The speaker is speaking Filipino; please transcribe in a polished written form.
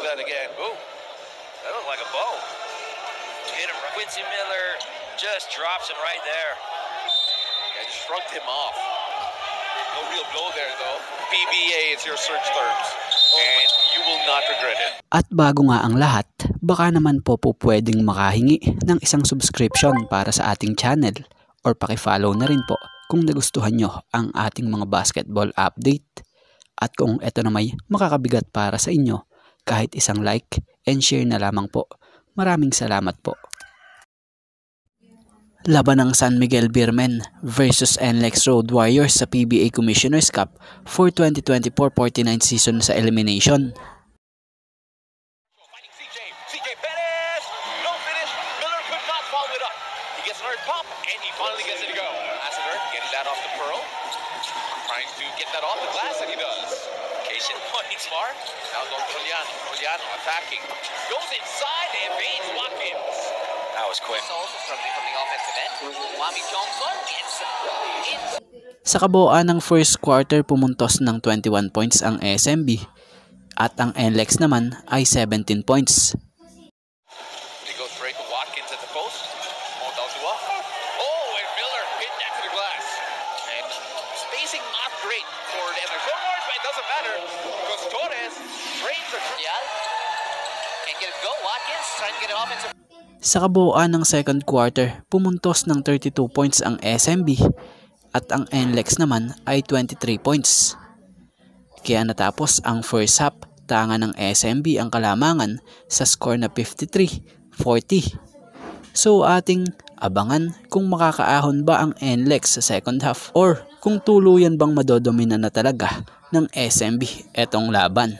that again. Ooh, that looked like a bow. Hit him. Quincy Miller just drops him right there. Yeah, just shrugged him off. No real blow there though. PBA is your search terms. And you will not regret it. At bago nga ang lahat, baka naman po pwedeng makahingi ng isang subscription para sa ating channel or paki-follow na rin po kung nagustuhan nyo ang ating mga basketball update. At kung ito na may makakabigat para sa inyo, kahit isang like and share na lamang po. Maraming salamat po. Laban ng San Miguel Beermen versus NLEX Road Warriors sa PBA Commissioner's Cup for 2024-49 season sa elimination. CJ Perez, no finish. Miller could not follow it up. He gets another pop and he finally gets it to go. Lassiter getting that off the Pearl. Trying to get that off the glass and he does. Cation points far. Now goes Juliano. Juliano attacking. Goes inside and evades Watkins. That was quick. Also struggling from the offensive end. Wami Johnson Sa kabuuan ng first quarter pumuntos ng 21 points ang SMB at ang NLEX naman ay 17 points. They go straight to Watkins at the post. Oh, and Miller hit that to the glass. And spacing not great for the NLEX Warriors, but it doesn't matter because Torres drains the can't get it go. Watkins trying to get it offensive. Sa kabuuan ng second quarter, pumuntos ng 32 points ang SMB at ang NLEX naman ay 23 points. Kaya natapos ang first half, tanga ng SMB ang kalamangan sa score na 53-40. So ating abangan kung makakaahon ba ang NLEX sa second half or kung tuluyan bang madodomina na talaga ng SMB etong laban.